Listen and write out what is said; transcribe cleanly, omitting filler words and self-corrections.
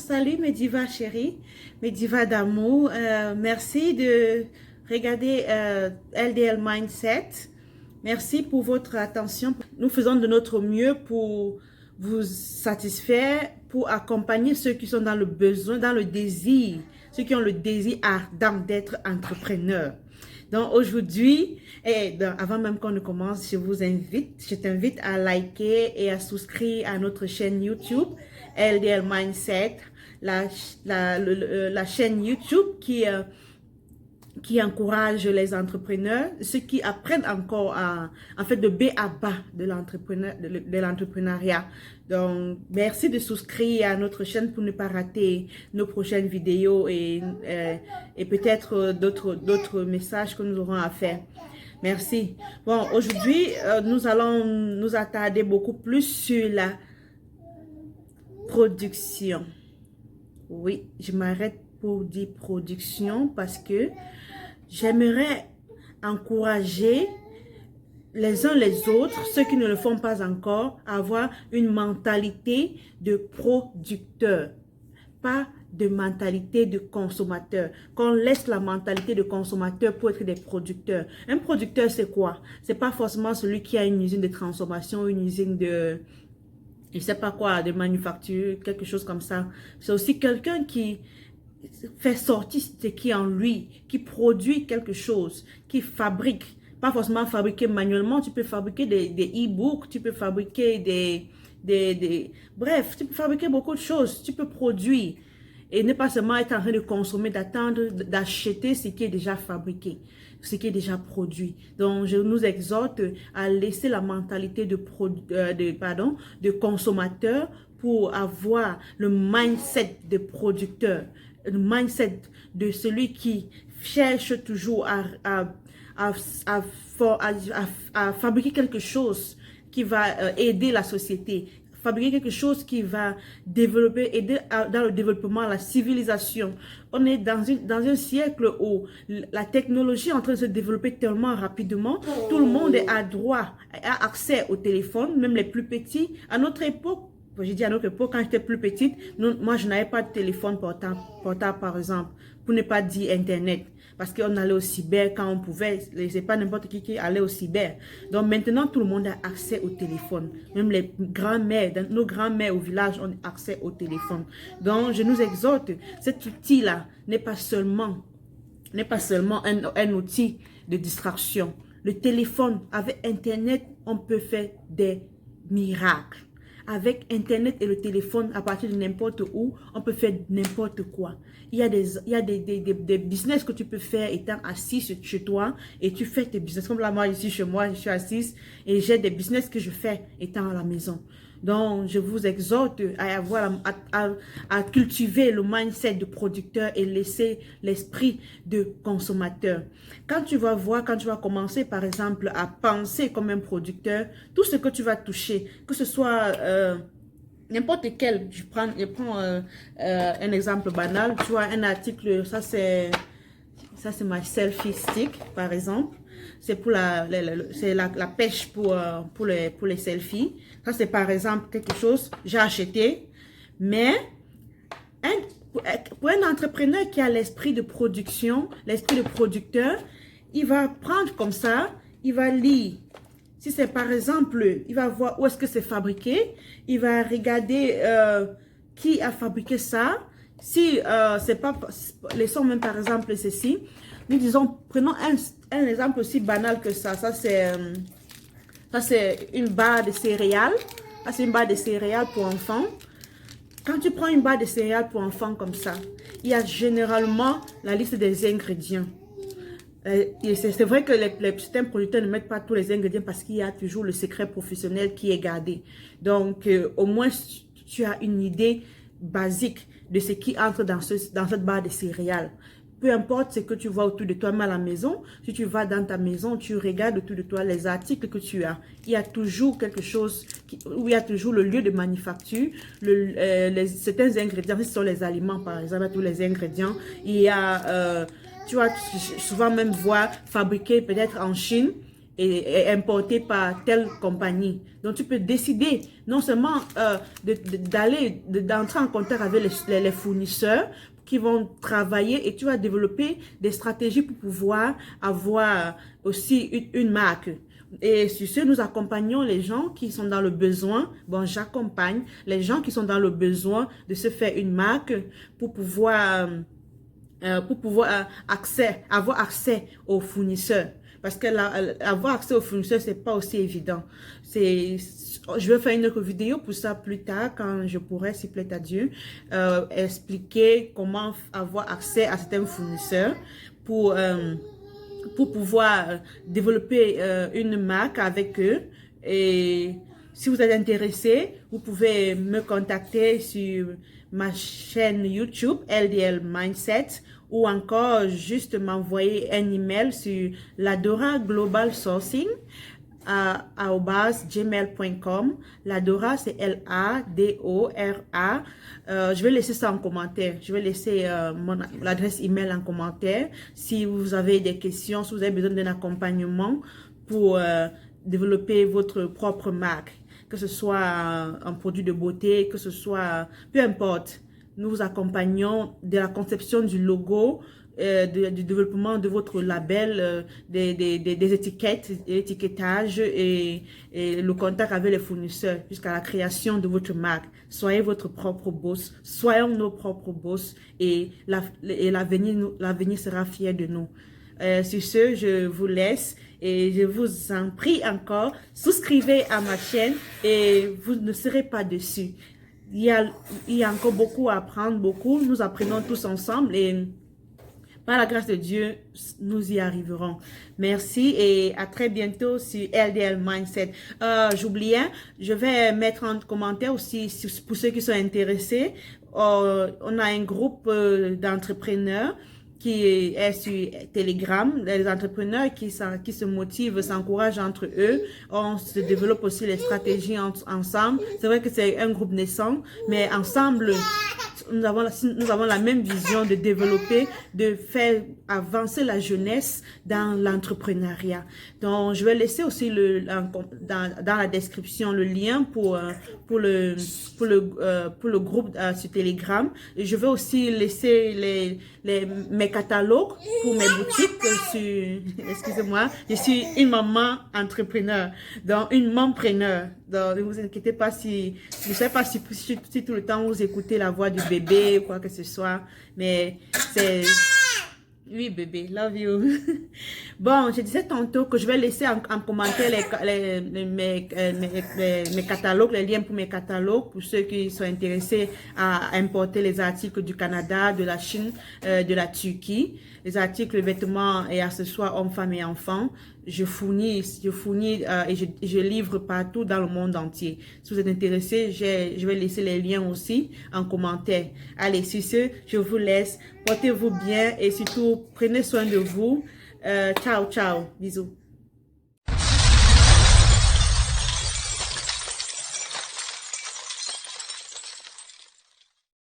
salut mes divas chéries, mes divas d'amour. Merci de regarder LDL Mindset. Merci pour votre attention. Nous faisons de notre mieux pour vous satisfaire, pour accompagner ceux qui sont dans le besoin, dans le désir, ceux qui ont le désir ardent d'être entrepreneurs. Donc aujourd'hui, avant même qu'on ne commence, je t'invite à liker et à souscrire à notre chaîne YouTube, LDL Mindset, la chaîne YouTube qui encourage les entrepreneurs, ceux qui apprennent encore en fait de B à bas de l'entrepreneuriat. Donc, merci de souscrire à notre chaîne pour ne pas rater nos prochaines vidéos et peut-être d'autres messages que nous aurons à faire. Merci. Bon, aujourd'hui, nous allons nous attarder beaucoup plus sur la production. Oui, je m'arrête pour dire production parce que j'aimerais encourager les uns les autres, ceux qui ne le font pas encore, à avoir une mentalité de producteur, pas de mentalité de consommateur. Qu'on laisse la mentalité de consommateur pour être des producteurs. Un producteur, c'est quoi? C'est pas forcément celui qui a une usine de transformation, une usine de, je sais pas quoi, de manufacture, quelque chose comme ça. C'est aussi quelqu'un qui fait sortir ce qui est en lui, qui produit quelque chose, qui fabrique. Pas forcément fabriquer manuellement, tu peux fabriquer des e-books, tu peux fabriquer bref, tu peux fabriquer beaucoup de choses, tu peux produire. Et ne pas seulement être en train de consommer, d'attendre, d'acheter ce qui est déjà fabriqué, ce qui est déjà produit. Donc, je nous exhorte à laisser la mentalité de consommateur pour avoir le mindset de producteur, le mindset de celui qui cherche toujours à fabriquer quelque chose qui va aider la société, fabriquer quelque chose qui va développer, aider dans le développement, la civilisation. On est dans un siècle où la technologie est en train de se développer tellement rapidement. Tout le monde a droit, a accès au téléphone, même les plus petits. À notre époque, j'ai dit à notre époque, quand j'étais plus petite, moi je n'avais pas de téléphone portable par exemple, pour ne pas dire Internet. Parce qu'on allait au cyber quand on pouvait. C'est pas n'importe qui allait au cyber. Donc maintenant, tout le monde a accès au téléphone. Même les grands-mères, nos grands-mères au village ont accès au téléphone. Donc je nous exhorte, cet outil-là n'est pas seulement un outil de distraction. Le téléphone, avec Internet, on peut faire des miracles. Avec Internet et le téléphone, à partir de n'importe où, on peut faire n'importe quoi. Il y a des business que tu peux faire étant assis chez toi et tu fais tes business. Comme là, moi, ici, chez moi, je suis assise et j'ai des business que je fais étant à la maison. Donc, je vous exhorte à cultiver le mindset de producteur et laisser l'esprit de consommateur. Quand tu vas commencer, par exemple, à penser comme un producteur, tout ce que tu vas toucher, que ce soit n'importe quel, je prends un exemple banal, tu vois, un article, ça c'est ma selfie stick, par exemple. C'est pour la pêche pour les selfies. Ça, c'est par exemple quelque chose j'ai acheté. Mais pour un entrepreneur qui a l'esprit de production, l'esprit de producteur, il va prendre comme ça, il va lire. Si c'est par exemple, il va voir où est-ce que c'est fabriqué. Il va regarder qui a fabriqué ça. Si c'est pas, laissons même par exemple ceci. Nous disons, prenons un exemple aussi banal que ça. Ça, c'est une barre de céréales. Ça, c'est une barre de céréales pour enfants. Quand tu prends une barre de céréales pour enfants comme ça, il y a généralement la liste des ingrédients. C'est vrai que certains producteurs ne mettent pas tous les ingrédients parce qu'il y a toujours le secret professionnel qui est gardé. Donc, au moins, tu as une idée basique de ce qui entre dans cette barre de céréales. Peu importe ce que tu vois autour de toi, mais à la maison, si tu vas dans ta maison, tu regardes autour de toi les articles que tu as. Il y a toujours quelque chose, où il y a toujours le lieu de manufacture, certains ingrédients, ce sont les aliments par exemple, tous les ingrédients. Il y a, tu vas souvent même voir fabriquer peut-être en Chine, est importé par telle compagnie. Donc, tu peux décider non seulement d'entrer en contact avec les fournisseurs qui vont travailler et tu vas développer des stratégies pour pouvoir avoir aussi une marque. Et sur ce, nous accompagnons les gens qui sont dans le besoin. Bon, j'accompagne les gens qui sont dans le besoin de se faire une marque pour pouvoir avoir accès aux fournisseurs. Parce que avoir accès aux fournisseurs, c'est pas aussi évident. Je vais faire une autre vidéo pour ça plus tard, quand je pourrai, s'il plaît à Dieu, expliquer comment avoir accès à certains fournisseurs pour pouvoir développer une marque avec eux. Et si vous êtes intéressé, vous pouvez me contacter sur ma chaîne YouTube LDL Mindset ou encore juste m'envoyer un email sur Ladora Global Sourcing @gmail.com. Ladora, c'est Ladora. Je vais laisser ça en commentaire. Je vais laisser l'adresse email en commentaire. Si vous avez des questions, si vous avez besoin d'un accompagnement pour développer votre propre marque, que ce soit un produit de beauté, que ce soit, peu importe. Nous vous accompagnons de la conception du logo, du développement de votre label, des étiquettes, l'étiquetage et le contact avec les fournisseurs jusqu'à la création de votre marque. Soyez votre propre boss, soyons nos propres boss et l'avenir sera fier de nous. Sur ce, je vous laisse et je vous en prie encore, souscrivez à ma chaîne et vous ne serez pas déçus. Il y a encore beaucoup à apprendre, nous apprenons tous ensemble et par la grâce de Dieu, nous y arriverons. Merci et à très bientôt sur LDL Mindset. J'oubliais, je vais mettre en commentaire aussi pour ceux qui sont intéressés. On a un groupe d'entrepreneurs qui est sur Telegram, les entrepreneurs qui se motivent, s'encouragent entre eux. On se développe aussi les stratégies ensemble. C'est vrai que c'est un groupe naissant, mais ensemble, nous avons la même vision de développer, de faire avancer la jeunesse dans l'entrepreneuriat. Donc, je vais laisser aussi dans la description le lien pour le groupe sur Telegram. Et je vais aussi laisser mes catalogues pour mes boutiques excusez-moi, je suis une maman entrepreneur, donc une mompreneur. Donc, ne vous inquiétez pas je ne sais pas si tout le temps vous écoutez la voix du bébé ou quoi que ce soit, mais c'est... Oui, bébé, love you. Bon, je disais tantôt que je vais laisser en commentaire mes catalogues, les liens pour mes catalogues, pour ceux qui sont intéressés à importer les articles du Canada, de la Chine, de la Turquie, les articles, vêtements et accessoires hommes, femmes et enfants. Je fournis et je livre partout dans le monde entier. Si vous êtes intéressés, je vais laisser les liens aussi en commentaire. Allez, sur ce, je vous laisse. Portez-vous bien et surtout, prenez soin de vous. Ciao, ciao. Bisous.